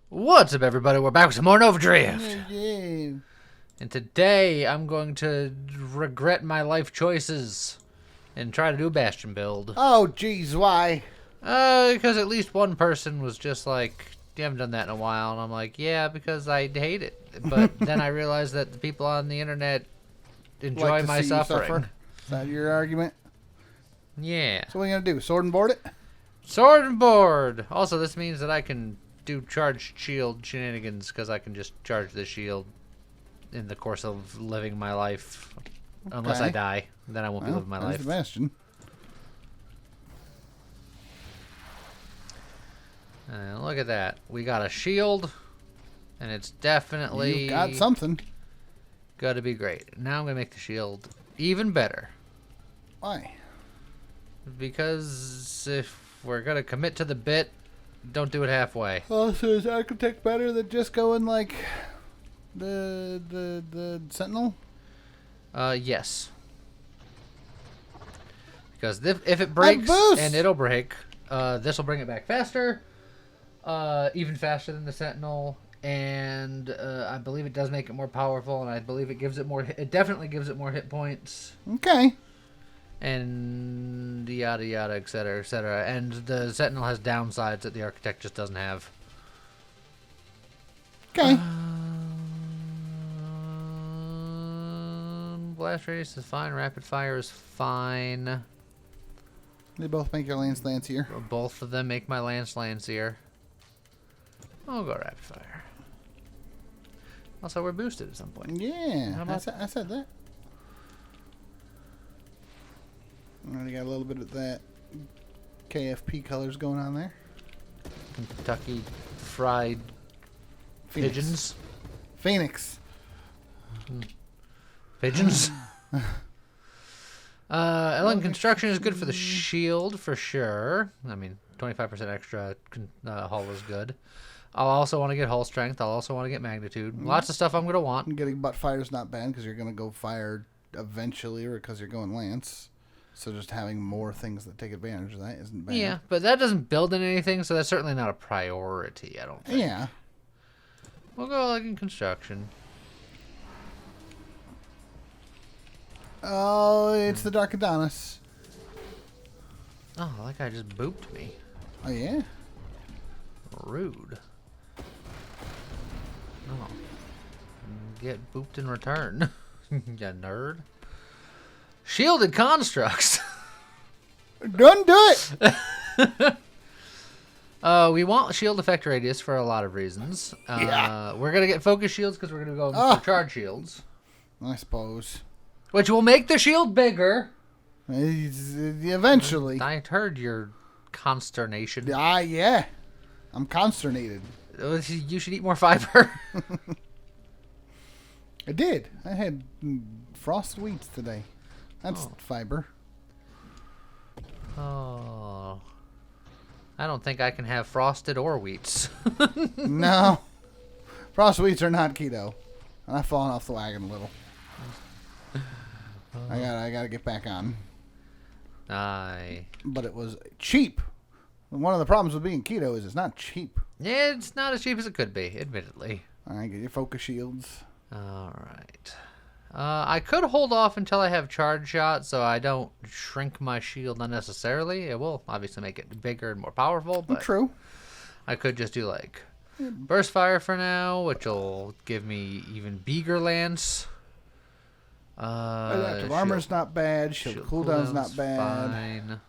What's up, everybody? We're back with some more Nova Drift. Yeah. And today, I'm going to regret my life choices and try to do a Bastion build. Oh, geez, why? Because at least one person was just like, you haven't done that in a while. And I'm like, yeah, because I hate it. But then I realized that the people on the internet enjoy Like to my see you suffering. suffer? Is that your argument? Yeah. So what are you going to do? Sword and board it? Sword and board. Also, this means that I can do charged shield shenanigans because I can just charge the shield in the course of living my life. Unless I Okay. die. Then I won't be living my There's life. the Bastion. Look at that. We got a shield. And it's definitely You've got something. gotta be great. Now I'm going to make the shield even better. Why? Because if we're going to commit to the bit, don't do it halfway. Oh, so is Architect better than just going like the Sentinel? Yes. Because if it breaks, boost! and it'll break, this will bring it back faster. Even faster than the Sentinel. And I believe it does make it more powerful, and I believe it gives it more. It definitely gives it more hit points, Okay. and yada yada, etc., etc. And the Sentinel has downsides that the Architect just doesn't have. Okay. Blast radius is fine. Rapid fire is fine. They both make your lance lancier. Both of them make my lance lancier. I'll go rapid fire. Also, we're boosted at some point. Yeah. How about- I said that. Already got a little bit of that KFP colors going on there. Kentucky fried Phoenix. pigeons. Phoenix. Pigeons. Ellen construction is good for the shield for sure. I mean, 25% extra hull is good. I'll also want to get hull strength. I'll also want to get magnitude. Lots of stuff I'm gonna want. Getting butt fire is not bad because you're going to go fire eventually or because you're going lance. So just having more things that take advantage of that isn't bad. Yeah, but that doesn't build in anything, so that's certainly not a priority. I don't think. Yeah. We'll go like in construction. Oh, it's the Dark Adonis. Oh, that guy just booped me. Oh, yeah? Rude. Oh. Get booped in return. You nerd. Shielded constructs. Don't do it! We want shield effect radius for a lot of reasons. Yeah. We're going to get focus shields because we're going to go Oh. for charge shields. I suppose. Which will make the shield bigger. Eventually. I heard your consternation. Yeah. I'm consternated. You should eat more fiber. I did. I had frosted wheats today. That's Oh. fiber. Oh. I don't think I can have frosted or wheats. No. Frosted wheats are not keto. And I've fallen off the wagon a little. I gotta get back on. But it was cheap. And one of the problems with being keto is it's not cheap. Yeah, it's not as cheap as it could be, admittedly. Alright, get your focus shields. Alright. I could hold off until I have charge shot so I don't shrink my shield unnecessarily. It will obviously make it bigger and more powerful, but True. I could just do like burst fire for now, which will give me even bigger lance. Adaptive armor's not bad. Shield cooldown's not bad. Fine.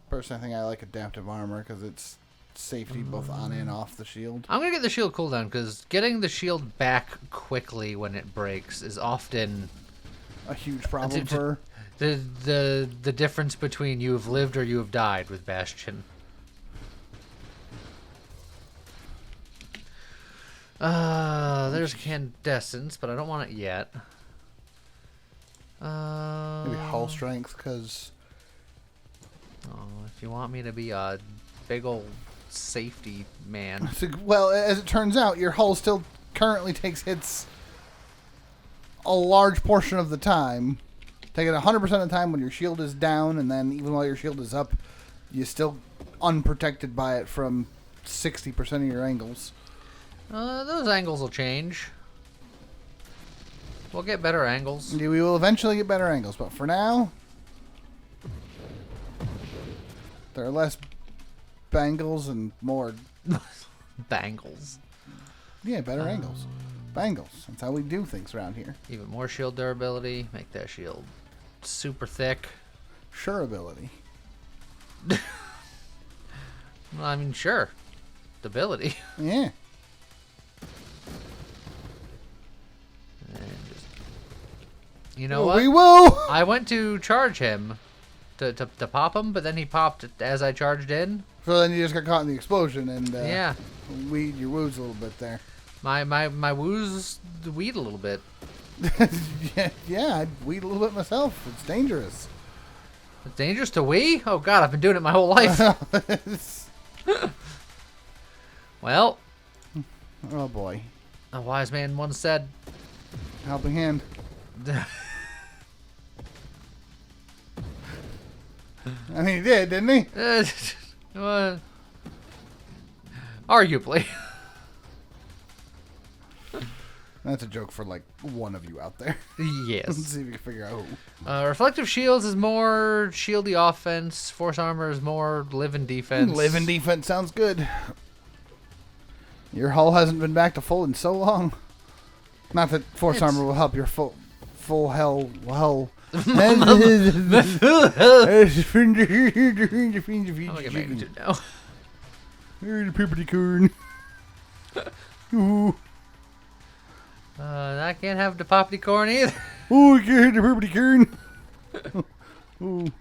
Personally, I think I like adaptive armor because it's safety both on and off the shield. I'm gonna get the shield cooldown because getting the shield back quickly when it breaks is often A huge problem for... the difference between you have lived or you have died with Bastion. There's Candescence, but I don't want it yet. Maybe hull strength because... Oh, if you want me to be a big old safety man. Well, as it turns out, your hull still currently takes hits a large portion of the time. Take it 100% of the time when your shield is down, and then even while your shield is up, you're still unprotected by it from 60% of your angles. Those angles will change. We'll get better angles. We will eventually get better angles, but for now, there are less bangles and more... Bangles. Yeah, better angles. Bangles. That's how we do things around here. Even more shield durability. Make that shield super thick. Sure ability. Well, I mean, sure. Stability. Yeah. And just, you know what? We will! I went to charge him to pop him, but then he popped as I charged in. So then you just got caught in the explosion and Yeah. weed your woos a little bit there. My woos weed a little bit. yeah, I'd weed a little bit myself. It's dangerous. It's dangerous to wee? Oh god, I've been doing it my whole life. Well, Oh boy. a wise man once said, Helping hand. I mean, he did, didn't he? Arguably. That's a joke for like one of you out there. Yes. Let's see if we can figure out who. Reflective shields is more shieldy offense. Force armor is more live-in defense. Live-in defense sounds good. Your hull hasn't been back to full in so long. Not that force armor will help your full hull. I'll get magnitude now. Here's the puberty corn. Ooh. I can't have the poppy corn either. Oh, you can't hit the puberty corn. Ooh.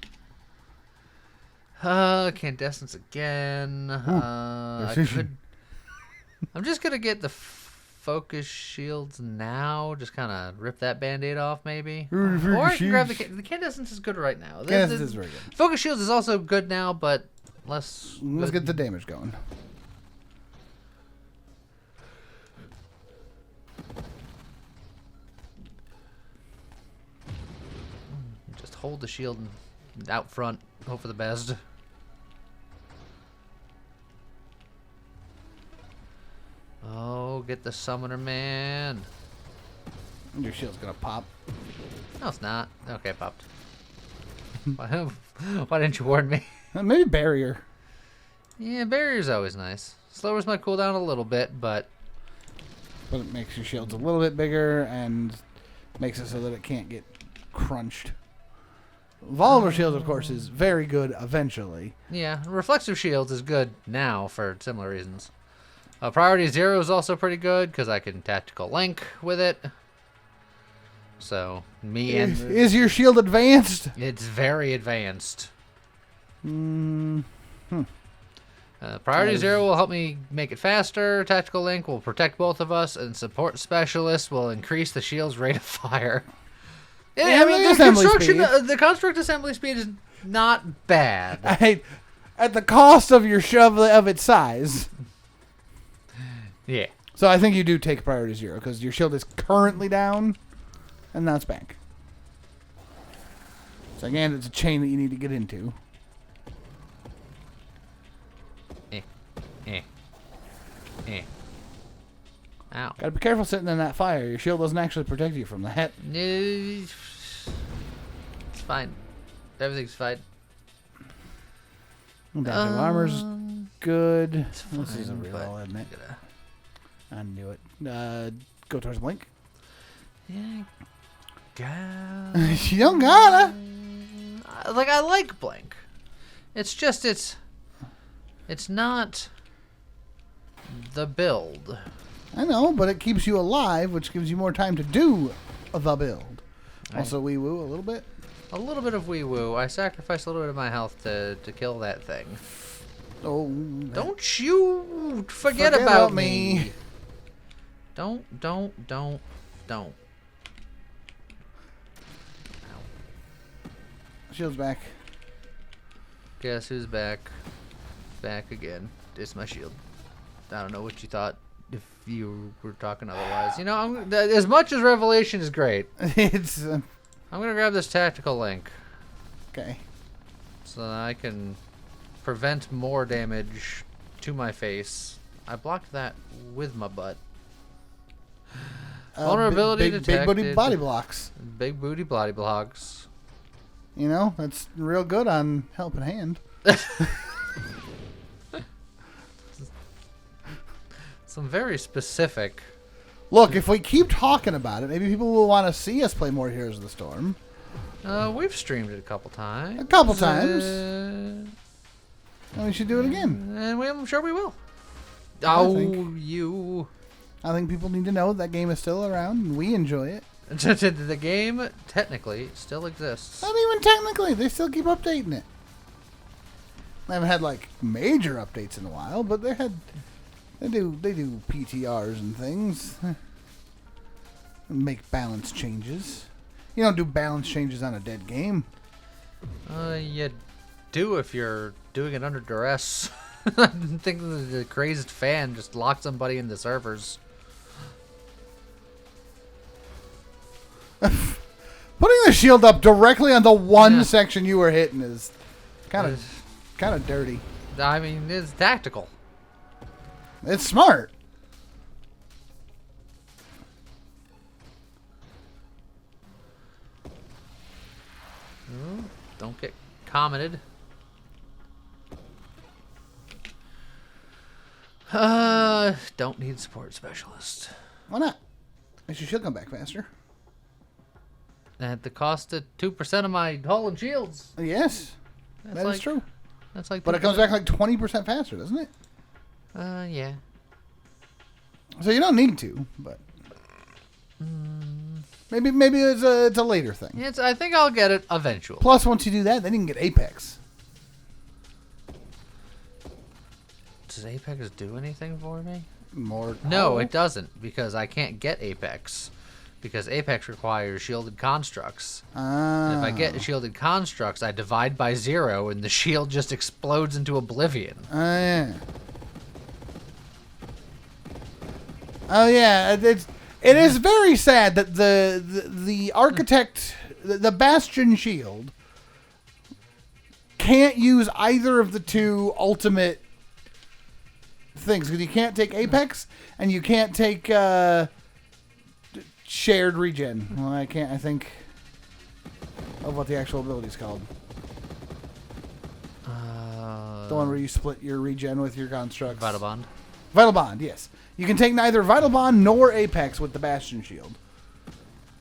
Incandescence again. Precision. I'm just gonna get the focus shields now. Just kind of rip that band-aid off, maybe. Or I can grab the incandescence is good right now. Incandescence is very good. Focus shields is also good now, but less. Let's good. get the damage going. Just hold the shield out front. Hope for the best. Oh, get the summoner man. Your shield's gonna pop. No, it's not. Okay, it popped. Why didn't you warn me? Maybe barrier. Yeah, barrier's always nice. Slowers my cooldown a little bit, but it makes your shields a little bit bigger and makes it so that it can't get crunched. Volatile shields, of course, is very good eventually. yeah, reflexive shields is good now for similar reasons. Priority 0 is also pretty good because I can tactical link with it. So Is your shield advanced? It's very advanced. Mm-hmm. Priority 0 will help me make it faster. Tactical link will protect both of us, and support specialist will increase the shield's rate of fire. I mean, the construct assembly speed is not bad. At the cost of your shove of its size. Yeah. So I think you do take priority 0 because your shield is currently down, and now it's back. So again, it's a chain that you need to get into. Ow. Gotta be careful sitting in that fire. Your shield doesn't actually protect you from that. It's fine. Everything's fine. Adaptive armor's good. Fine, This is a reroll, isn't it? I knew it. Go towards Blink. Yeah. You don't gotta. Like, I like Blink. It's just, it's not the build. I know, but it keeps you alive, which gives you more time to do the build. Also, wee woo a little bit. A little bit of wee woo. I sacrificed a little bit of my health to kill that thing. Oh. Don't you forget about me. Don't. Shield's back. Guess who's back? Back again. It's my shield. I don't know what you thought if you were talking otherwise. You know, as much as Revelation is great, It's I'm going to grab this tactical link okay. so that I can prevent more damage to my face. I blocked that with my butt. Vulnerability big detected. booty body blocks. Big booty body blocks. You know, that's real good on helping hand. Some very specific. Look, if we keep talking about it, maybe people will want to see us play more Heroes of the Storm. We've streamed it a couple times. A couple times. And we should do it again. And I'm sure we will. I think people need to know that game is still around and we enjoy it. The game technically still exists. Not even technically. They still keep updating it. I haven't had like major updates in a while, but they do PTRs and things. Make balance changes. You don't do balance changes on a dead game. You do if you're doing it under duress. I think the crazed fan just locked somebody in the servers. Putting the shield up directly on the one section you were hitting is kind of dirty. I mean, it's tactical. It's smart. Don't get commented. Don't need support specialist. Why not? Makes your shield come back faster. At the cost of 2% of my hull and shields. Yes, that is true. That's like. But it comes back like 20% faster, doesn't it? Yeah. So you don't need to, but maybe it's a later thing. I think I'll get it eventually. Plus, once you do that, then you can get Apex. Does Apex do anything for me? More? No, it doesn't, because I can't get Apex. Because Apex requires shielded constructs. And if I get shielded constructs, I divide by 0, and the shield just explodes into oblivion. Yeah. Oh yeah, it is very sad that the architect, the Bastion shield, can't use either of the two ultimate things, because you can't take Apex and you can't take shared regen. Well, I can't. I think of what the actual ability is called. The one where you split your regen with your constructs. Vital Bond. Vital Bond, yes. You can take neither Vital Bond nor Apex with the Bastion shield.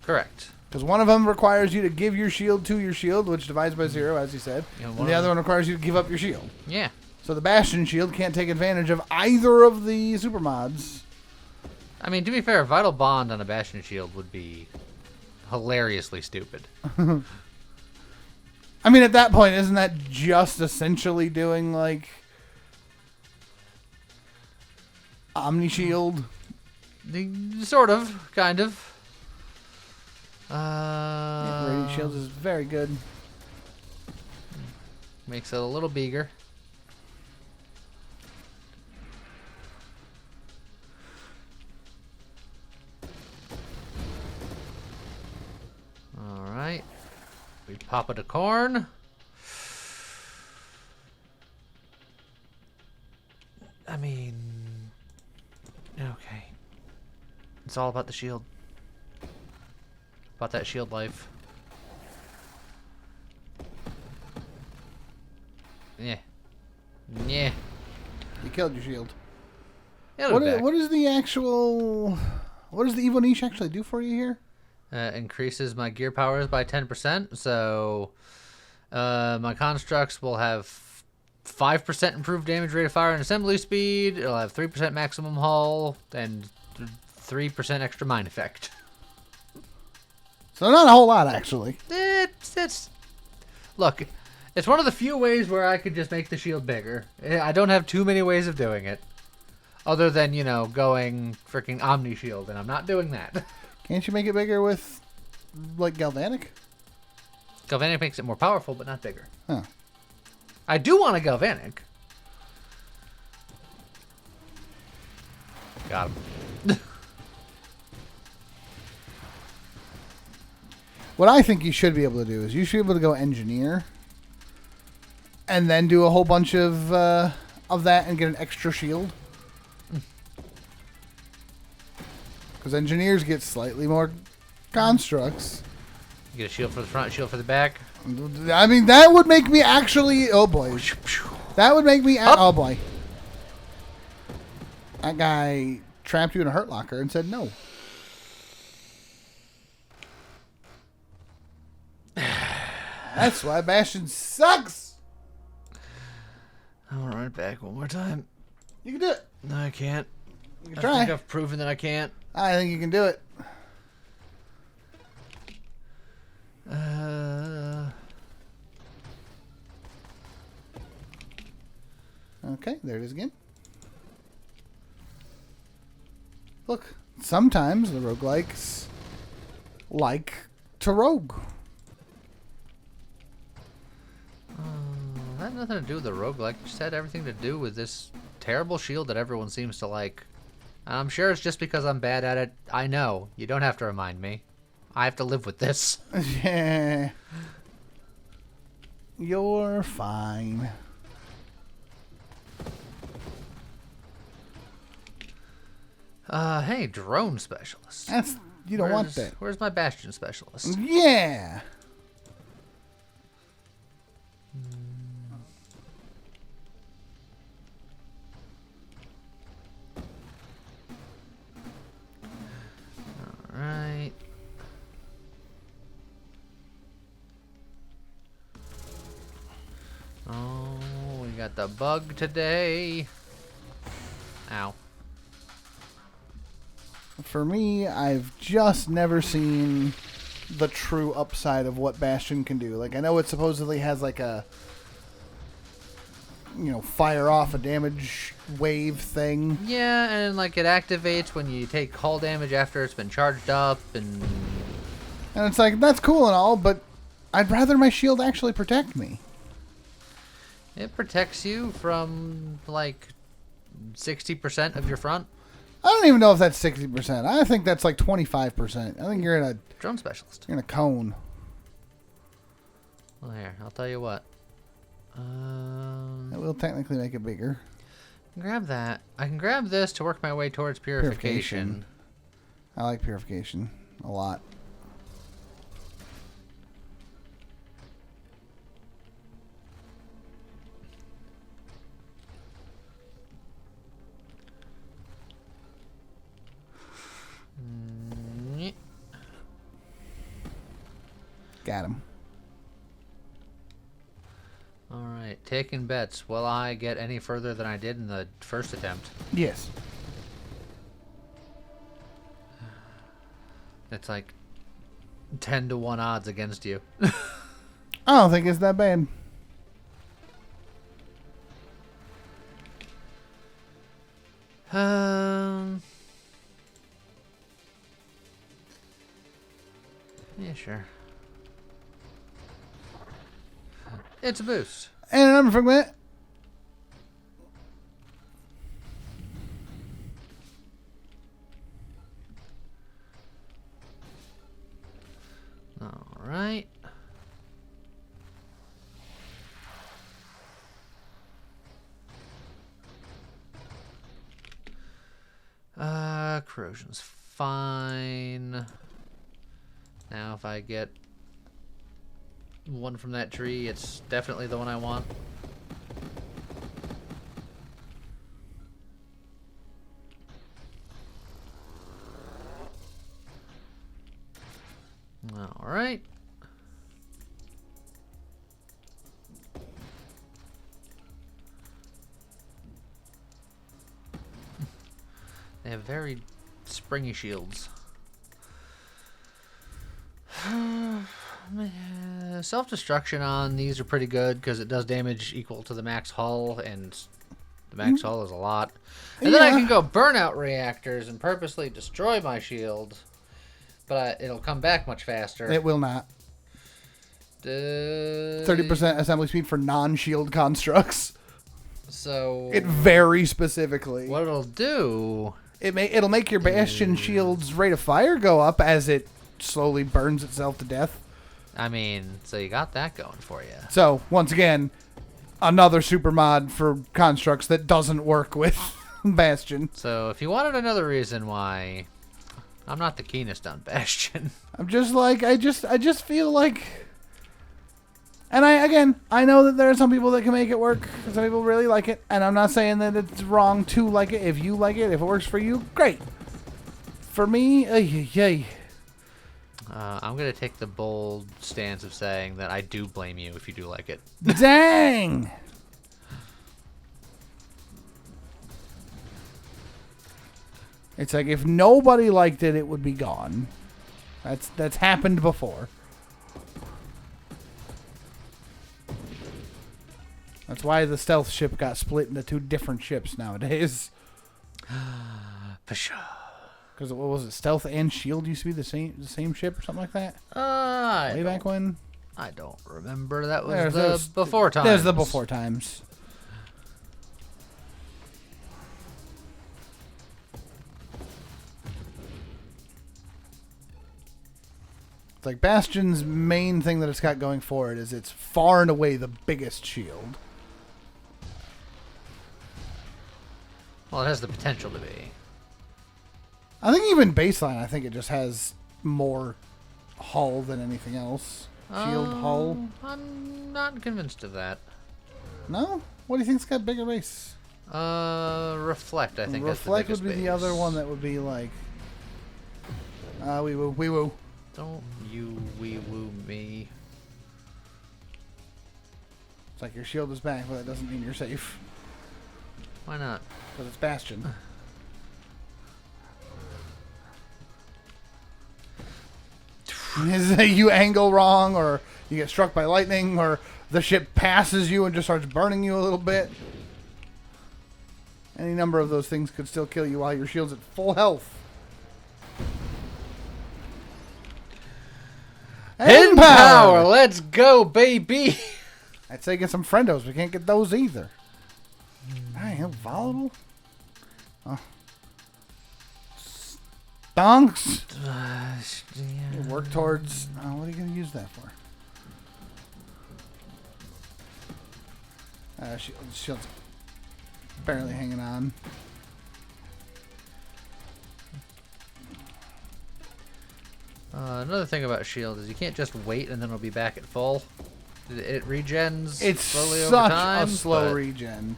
Correct. Because one of them requires you to give your shield to your shield, which divides by 0, as you said. And the other one requires you to give up your shield. Yeah. So the Bastion shield can't take advantage of either of the super mods. I mean, to be fair, Vital Bond on a Bastion shield would be hilariously stupid. I mean, at that point, isn't that just essentially doing, like, Omni Shield? Sort of, kind of. Yeah, Radiant Shields is very good. Makes it a little bigger. Alright. We pop it a corn. I mean... Okay. It's all about the shield. About that shield life. Yeah. Yeah. You killed your shield. What is the actual... What does the Evo Niche actually do for you here? Increases my gear powers by 10%. So my constructs will have 5% improved damage rate of fire and assembly speed. It'll have 3% maximum hull and 3% extra mine effect. So not a whole lot, actually. Look, it's one of the few ways where I could just make the shield bigger. I don't have too many ways of doing it. Other than, you know, going freaking Omni Shield, and I'm not doing that. Can't you make it bigger with, like, Galvanic? Galvanic makes it more powerful, but not bigger. Huh. I do want a Galvanic. Got him. What I think you should be able to do is you should be able to go Engineer and then do a whole bunch of of that and get an extra shield. Because engineers get slightly more constructs. You get a shield for the front, shield for the back. I mean, that would make me actually... Oh, boy. That would make me... Oh, boy. That guy trapped you in a hurt locker and said no. That's why Bastion sucks. I want to run it back one more time. You can do it. No, I can't. You can I try. think I've proven that I can't. I think you can do it. Okay, there it is again. Look, sometimes the roguelikes like to rogue. That had nothing to do with the roguelike. It just had everything to do with this terrible shield that everyone seems to like. I'm sure it's just because I'm bad at it. I know. You don't have to remind me. I have to live with this. Yeah. You're fine. Hey, drone specialist. That's... You don't want that. Where's my bastion specialist? Yeah. Alright. Oh, we got the bug today. Ow. For me, I've just never seen the true upside of what Bastion can do. Like, I know it supposedly has like a, you know, fire off a damage wave thing. Yeah, and like it activates when you take hull damage after it's been charged up, and it's like, that's cool and all, but I'd rather my shield actually protect me. it protects you from like 60% of your front. I don't even know if that's 60%. I think that's like 25%. I think you're in a Drone specialist. you're in a cone. Well, here, I'll tell you what. It will technically make it bigger. Grab that. I can grab this to work my way towards purification. I like purification a lot. Got him. Alright, taking bets. Will I get any further than I did in the first attempt? Yes. It's like 10 to 1 odds against you. I don't think it's that bad. Yeah, sure. It's a boost. And a number fragment. All right. Corrosion's fine. Now if I get one from that tree, it's definitely the one I want. All right. They have very springy shields. Self-destruction on these are pretty good because it does damage equal to the max hull, and the max hull is a lot. And then I can go burnout reactors and purposely destroy my shield, but it'll come back much faster. It will not. 30% assembly speed for non-shield constructs. So it very specifically. What it'll do? It'll make your Bastion shield's rate of fire go up as it slowly burns itself to death. I mean, so you got that going for you. So once again, another super mod for constructs that doesn't work with Bastion. So if you wanted another reason why I'm not the keenest on Bastion. I'm just like, I just feel like, and I know that there are some people that can make it work. Some people really like it, and I'm not saying that it's wrong to like it. If you like it, if it works for you, great. For me, yay. I'm going to take the bold stance of saying that I do blame you if you do like it. Dang! It's like if nobody liked it, it would be gone. That's happened before. That's why the stealth ship got split into 2 different ships nowadays. For sure. Because what was it? Stealth and shield used to be the same ship or something like that. Way back when. I don't remember. That was before times. There's the before times. It's like Bastion's main thing that it's got going for it is it's far and away the biggest shield. Well, it has the potential to be. I think even baseline, I think it just has more hull than anything else. Shield hull. I'm not convinced of that. No? What do you think's got bigger base? Reflect, I think. Reflect that's the would be base. the other one that would be like. Wee woo. Don't you wee woo me. It's like your shield is back, but that doesn't mean you're safe. Why not? Because it's Bastion. You angle wrong, or you get struck by lightning, or the ship passes you and just starts burning you a little bit. Any number of those things could still kill you while your shield's at full health. Hidden power! Let's go, baby! I'd say get some friendos. We can't get those either. Alright, volatile. Oh. Stonks. You work towards. What are you going to use that for? Shield's barely hanging on. Another thing about shield is you can't just wait and then it'll be back at full. It regens It's slowly over such time. a slow regen.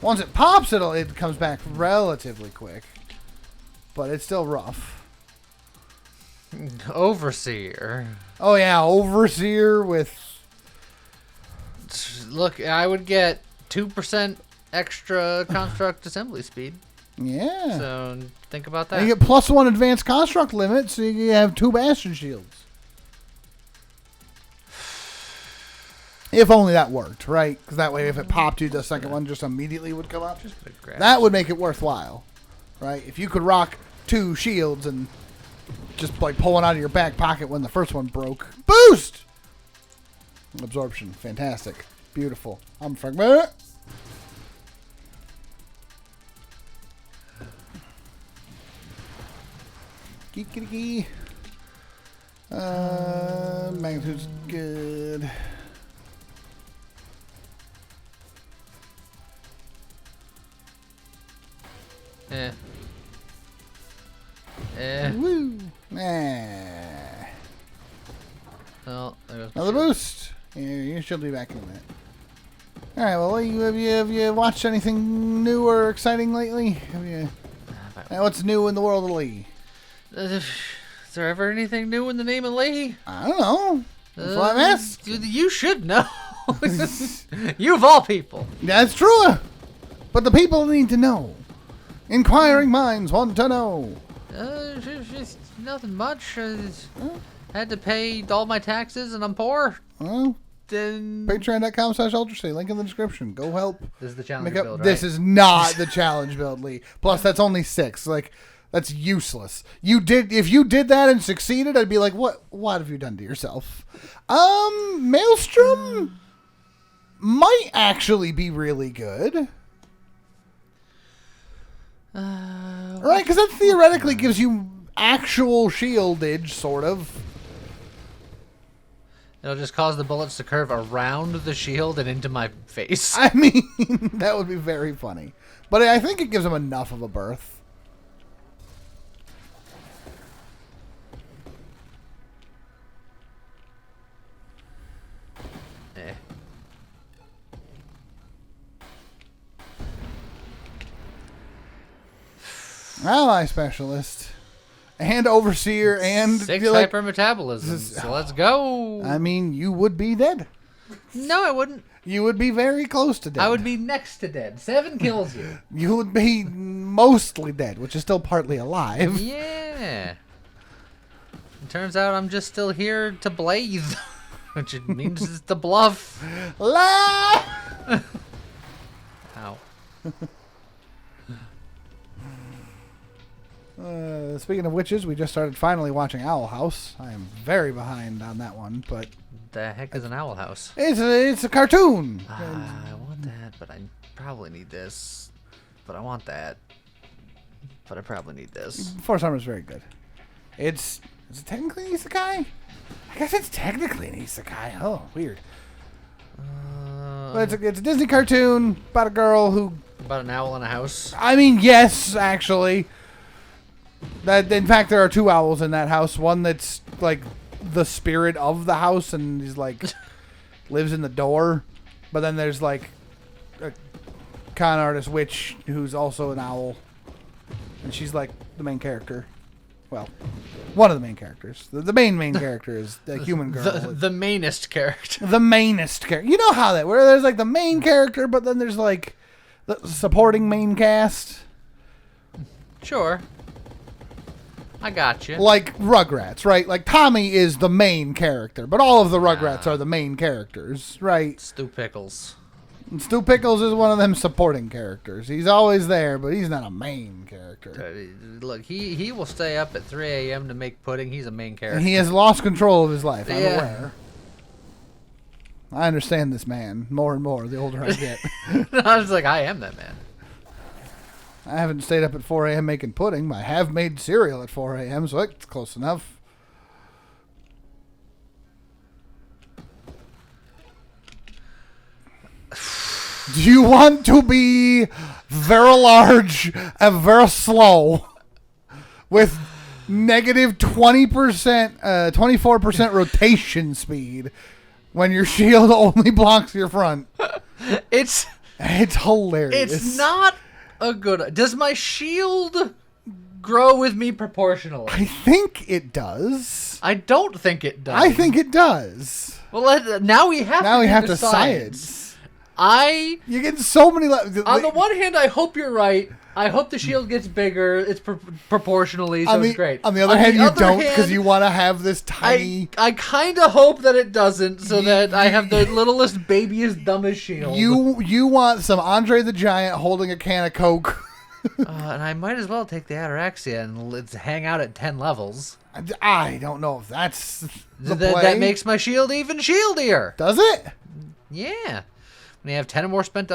Once it pops, it comes back relatively quick, but it's still rough. Overseer. Oh yeah, Overseer with. Look, I would get 2% extra construct assembly speed. Yeah. So think about that. And you get +1 advanced construct limit, so you have 2 Bastion shields. If only that worked, right? Because that way, if it popped you, the second one just immediately would come up. That would make it worthwhile, right? If you could rock 2 shields and just like pull one out of your back pocket when the first one broke. Boost! Absorption. Fantastic. Beautiful. I'm fragment. Geekity. Magnitude's good. Woo. Well, there goes another boost. You should be back in a minute. All right. Well, have you watched anything new or exciting lately? What's new in the world of Lee? Is there ever anything new in the name of Lee? I don't know. That's what I'm asked. You should know. You of all people. That's true. But the people need to know. Inquiring minds want to know. Just nothing much. Had to pay all my taxes and I'm poor. Well, then Patreon.com/UltraC. Link in the description. Go help. This is the challenge build, right? This is not the challenge build, Lee. Plus, that's only 6. Like, that's useless. If you did that and succeeded, I'd be like, what have you done to yourself? Maelstrom might actually be really good. Right, because that theoretically gives you actual shieldage, sort of. It'll just cause the bullets to curve around the shield and into my face. I mean, that would be very funny. But I think it gives him enough of a berth. Eh. Ally specialist. And overseer and 6 hypermetabolism. So let's go. I mean, you would be dead. No, I wouldn't. You would be very close to dead. I would be next to dead. 7 kills you. You would be mostly dead, which is still partly alive. Yeah. It turns out I'm just still here to blathe, which it means it's the bluff. La! Ow. Speaking of witches, we just started finally watching Owl House. I am very behind on that one, but The heck is an owl house? it's a cartoon. I want that, but I probably need this. But I want that. But I probably need this. Four Summer is very good. Is it technically an isekai? I guess it's technically an isekai. Oh, weird. But it's a Disney cartoon about a girl who... About an owl in a house? I mean, yes, actually. That in fact, there are 2 owls in that house. One that's like the spirit of the house and he's like lives in the door. But then there's like a con artist witch who's also an owl. And she's like the main character. Well, one of the main characters. The main character is the human girl. The mainest character. The mainest character. You know how that, where there's like the main character, but then there's like the supporting main cast. Sure. I got you. Like Rugrats, right? Like Tommy is the main character, but all of the Rugrats are the main characters, right? Stu Pickles. And Stu Pickles is one of them supporting characters. He's always there, but he's not a main character. Look, he will stay up at 3 a.m. to make pudding. He's a main character. And he has lost control of his life. I'm Yeah. aware. I understand this man more and more the older I get. I was like, I am that man. I haven't stayed up at 4 a.m. making pudding, but I have made cereal at 4 a.m., so it's close enough. Do you want to be very large and very slow with negative 20%, 24% rotation speed when your shield only blocks your front? It's hilarious. It's not a good... Does my shield grow with me proportionally? I think it does. I don't think it does. I think it does. Well, now we have to science. You get so many... on the one hand, I hope you're right. I hope the shield gets bigger. It's proportionally, so it's great. On the other hand, you don't, because you want to have this tiny... I kind of hope that it doesn't, so that I have the littlest, babyest, dumbest shield. You want some Andre the Giant holding a can of Coke. And I might as well take the Ataraxia and let's hang out at 10 levels. I don't know if that's the play. That makes my shield even shieldier. Does it? Yeah. When you have 10 or more unspent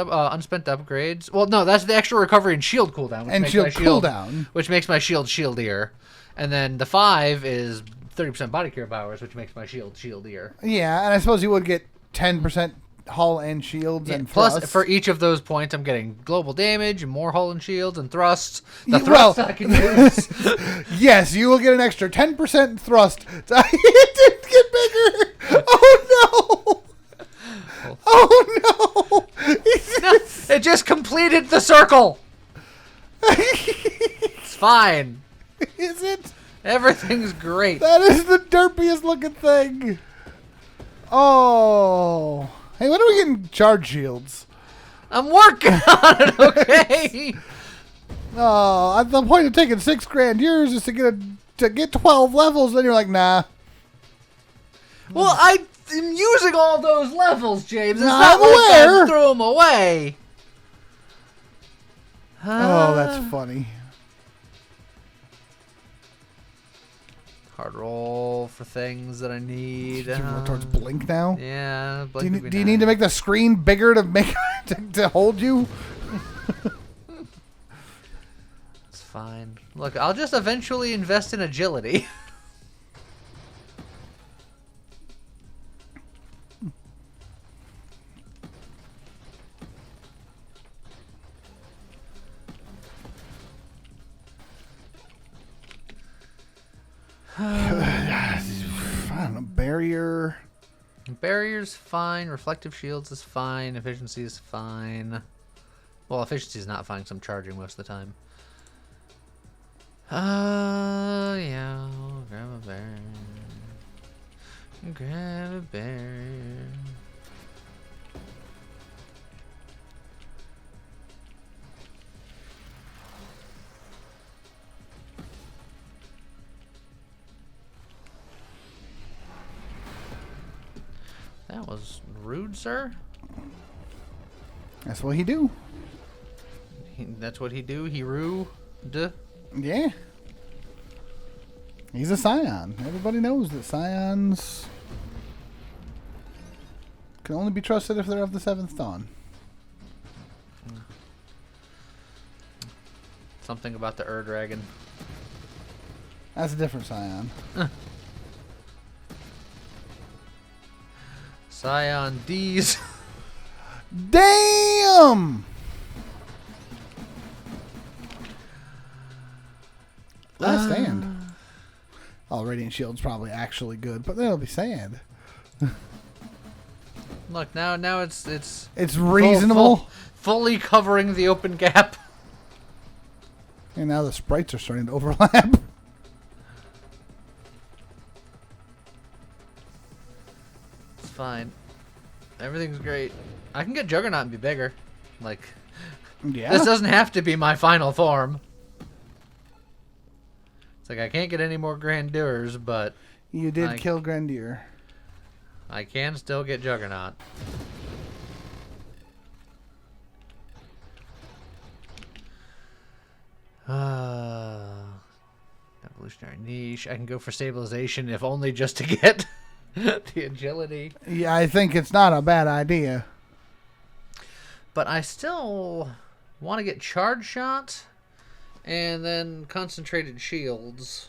upgrades. Well, no, that's the extra recovery and shield cooldown. And shield cooldown. Which makes my shield shieldier. And then the 5 is 30% body cure powers, which makes my shield shieldier. Yeah, and I suppose you would get 10% hull and shields and thrust. Plus, for each of those points, I'm getting global damage and more hull and shields and thrusts. The thrust I can use. Yes, you will get an extra 10% thrust. It didn't get bigger. Oh, no. Oh, no. It just completed the circle. It's fine. Is it? Everything's great. That is the derpiest looking thing. Oh. Hey, when are we getting charge shields? I'm working on it, okay? Oh, at the point of taking $6,000 yours is to get 12 levels, then you're like, nah. Well, I am using all those levels, James. It's I'm not like aware. I threw them away. Oh, that's funny. Hard roll for things that I need. You work towards blink now? Yeah. Do you need to make the screen bigger to hold you? It's fine. Look, I'll just eventually invest in agility. I don't know. Barrier. Barrier's fine. Reflective shields is fine. Efficiency is fine. Well, efficiency is not fine because I'm charging most of the time. Yeah. I'll grab a barrier. Grab a barrier. That was rude, sir. That's what he do. That's what he do. He rude. Yeah. He's a scion. Everybody knows that scions can only be trusted if they're of the 7th dawn. Something about the Dragon. That's a different scion. Scion D's. Damn! Last stand. Oh, Radiant Shield's probably actually good, but that'll be sad. Look, now it's reasonable. Fully covering the open gap. And now the sprites are starting to overlap. It's fine. Everything's great. I can get Juggernaut and be bigger. Like, yeah. This doesn't have to be my final form. It's like I can't get any more Grandeurs, but you did kill Grandier. I can still get Juggernaut. Evolutionary niche. I can go for stabilization, if only just to get the agility. Yeah, I think it's not a bad idea. But I still want to get charge shot and then concentrated shields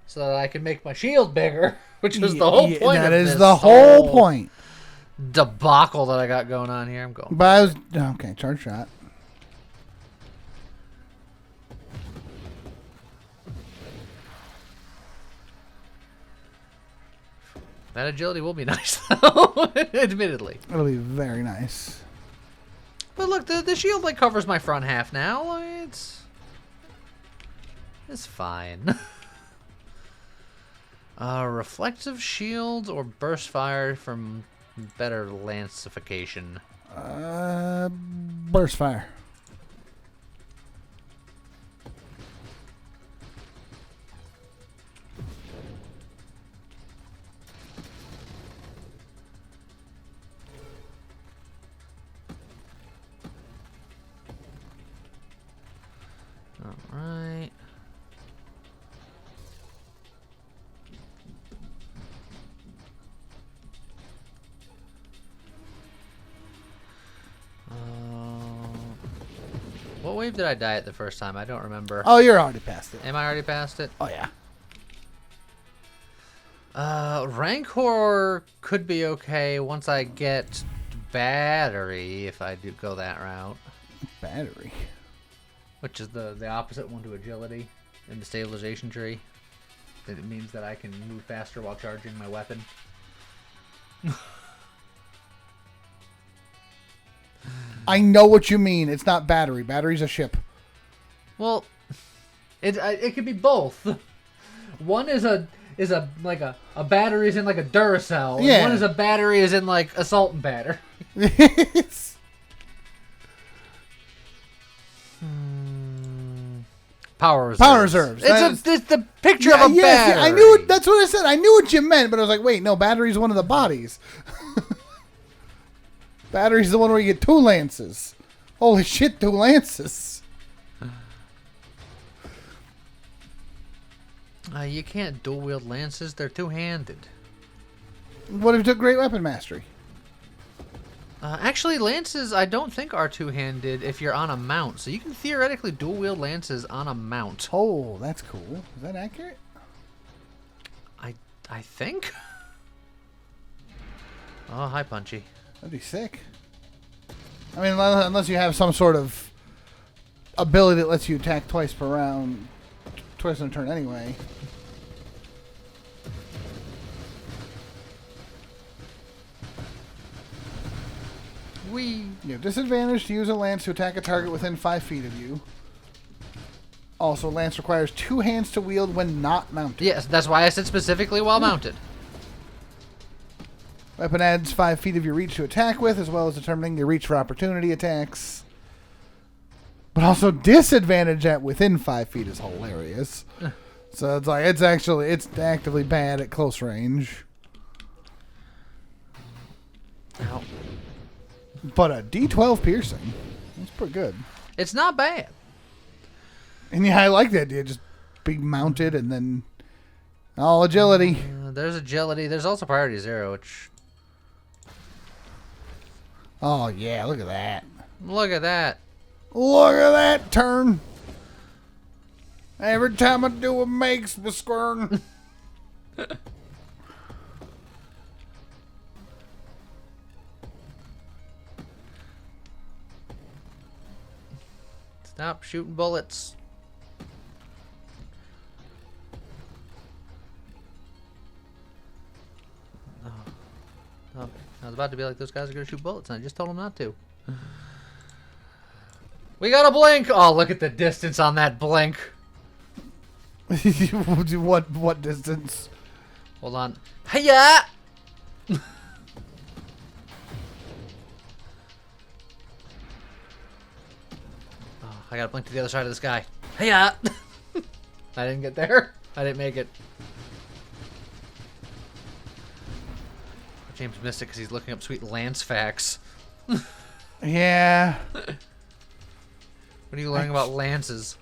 so that I can make my shield bigger, which was the whole point of this. That is the whole point. Debacle that I got going on here. I'm going. But I was okay. Charge shot. That agility will be nice, though. Admittedly. It'll be very nice. But look, the shield like covers my front half now. It's fine. Reflective shield or burst fire from better lancification. Burst fire. Alright. What wave did I die at the first time? I don't remember. Oh, you're already past it. Am I already past it? Oh, yeah. Rancor could be okay once I get battery, if I do go that route. Battery? Which is the opposite one to agility in the stabilization tree. It means that I can move faster while charging my weapon. I know what you mean. It's not battery. Battery's a ship. Well, it could be both. One is a battery is in like a Duracell. Yeah. And one is a battery is in like assault and batter. Power reserves. Power reserves. It's the picture of a battery. Yeah, I knew it. That's what I said. I knew what you meant, but I was like, wait, no, battery's one of the bodies. Battery's the one where you get 2 lances. Holy shit, 2 lances. You can't dual wield lances. They're two-handed. What if you took Great Weapon Mastery? Actually, lances I don't think are two-handed if you're on a mount. So you can theoretically dual wield lances on a mount. Oh, that's cool. Is that accurate? I think. Oh, hi, Punchy. That'd be sick. I mean, unless you have some sort of ability that lets you attack twice per round, twice in a turn anyway. Whee! You have disadvantage to use a lance to attack a target within 5 feet of you. Also, lance requires 2 hands to wield when not mounted. Yes, that's why I said specifically while mounted. Weapon adds 5 feet of your reach to attack with, as well as determining your reach for opportunity attacks. But also disadvantage at within 5 feet is hilarious. So it's like it's actively bad at close range. Ow. But a D12 piercing, that's pretty good. It's not bad. And yeah, I like that idea. Just be mounted and then all agility. There's agility. There's also priority 0, which... Oh yeah, look at that. Look at that. Look at that turn. Every time I do it makes me squirm. Stop shooting bullets. Oh, I was about to be like, those guys are going to shoot bullets, and I just told them not to. We got a blink! Oh, look at the distance on that blink. What distance? Hold on. Hiya! Oh, I gotta blink to the other side of this guy. Hiya! I didn't get there. I didn't make it. James missed it because he's looking up sweet lance facts. Yeah. What are you learning about lances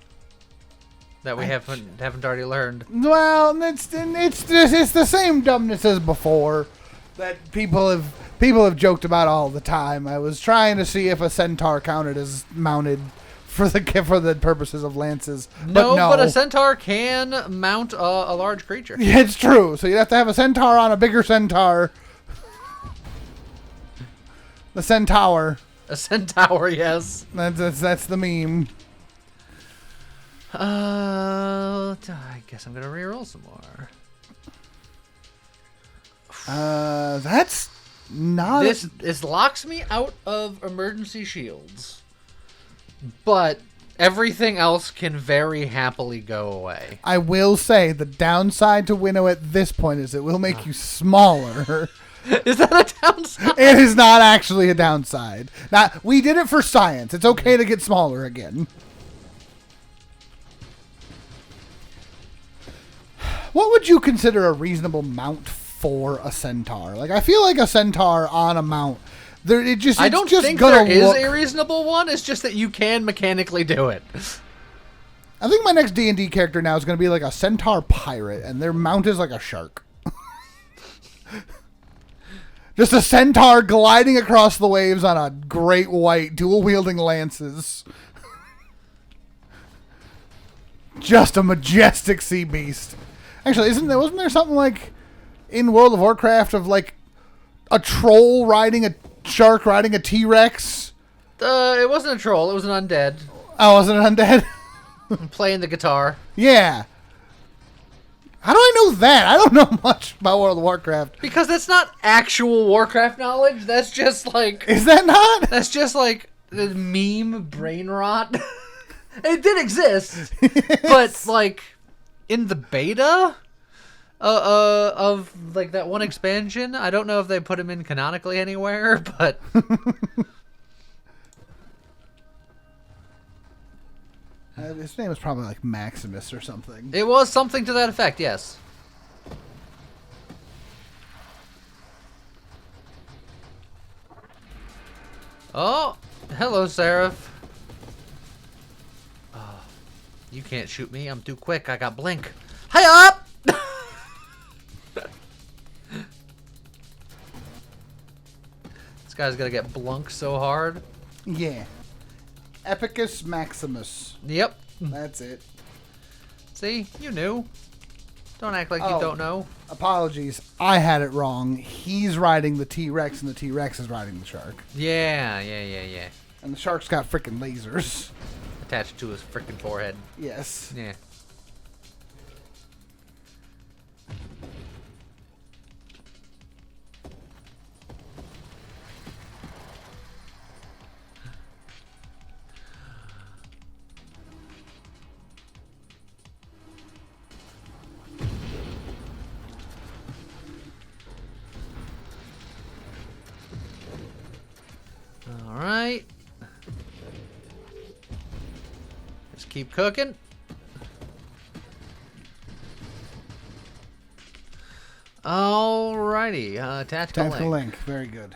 that we haven't already learned? Well, it's the same dumbness as before that people have joked about all the time. I was trying to see if a centaur counted as mounted for the purposes of lances. No, no. But a centaur can mount a large creature. Yeah, it's true. So you have to have a centaur on a bigger centaur. The centaur. A centaur, yes. That's the meme. I guess I'm gonna reroll some more. That's not. This locks me out of emergency shields, but everything else can very happily go away. I will say the downside to Winnow at this point is it will make you smaller. Is that a downside? It is not actually a downside. Now, we did it for science. It's okay to get smaller again. What would you consider a reasonable mount for a centaur? Like, I feel like a centaur on a mount, I don't think there is a reasonable one. It's just that you can mechanically do it. I think my next D&D character now is going to be like a centaur pirate, and their mount is like a shark. Just a centaur gliding across the waves on a great white dual-wielding lances. Just a majestic sea beast. Actually, wasn't there something like in World of Warcraft of like a troll riding a shark riding a T-Rex? It wasn't a troll. It was an undead. Oh, was it an undead? Playing the guitar. Yeah. How do I know that? I don't know much about World of Warcraft. Because that's not actual Warcraft knowledge. That's just like... Is that not? That's just like the meme brain rot. It did exist. But like in the beta of like that one expansion, I don't know if they put him in canonically anywhere, but... His name was probably like Maximus or something. It was something to that effect, yes. Oh, hello, Seraph. Oh, you can't shoot me. I'm too quick. I got blink. Hi up! This guy's gonna get blunked so hard. Yeah. Epicus Maximus. Yep. That's it. See? You knew. Don't act like you don't know. Apologies. I had it wrong. He's riding the T-Rex and the T-Rex is riding the shark. Yeah. And the shark's got freaking lasers. Attached to his freaking forehead. Yes. Yeah. keep cooking. Alrighty, tactical link. Very good.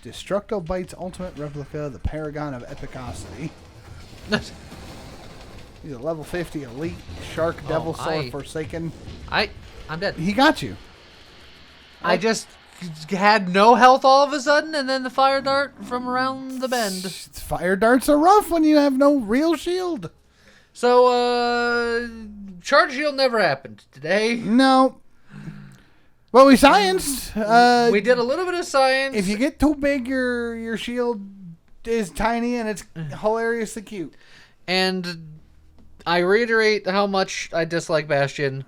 Destructo Bite's ultimate replica, the Paragon of Epicosity. He's a level 50 elite Shark Devil Sword Forsaken. I'm dead. He got you. I just had no health all of a sudden, and then the fire dart from around the bend. Fire darts are rough when you have no real shield. So, charge shield never happened today. No. Well, we scienced. We did a little bit of science. If you get too big, your shield is tiny, and it's hilariously cute. And I reiterate how much I dislike Bastion.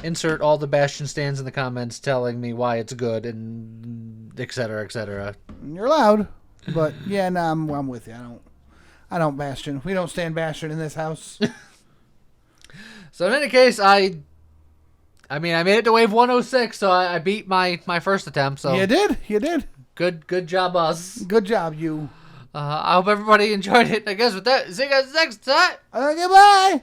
Insert all the Bastion stands in the comments telling me why it's good, and et cetera, et cetera. You're loud, but yeah, no, I'm with you. I don't Bastion. We don't stand Bastion in this house. So in any case, I made it to wave 106, so I beat my first attempt. So you did. Good job, us. Good job, you. I hope everybody enjoyed it. I guess with that, see you guys next time. Goodbye.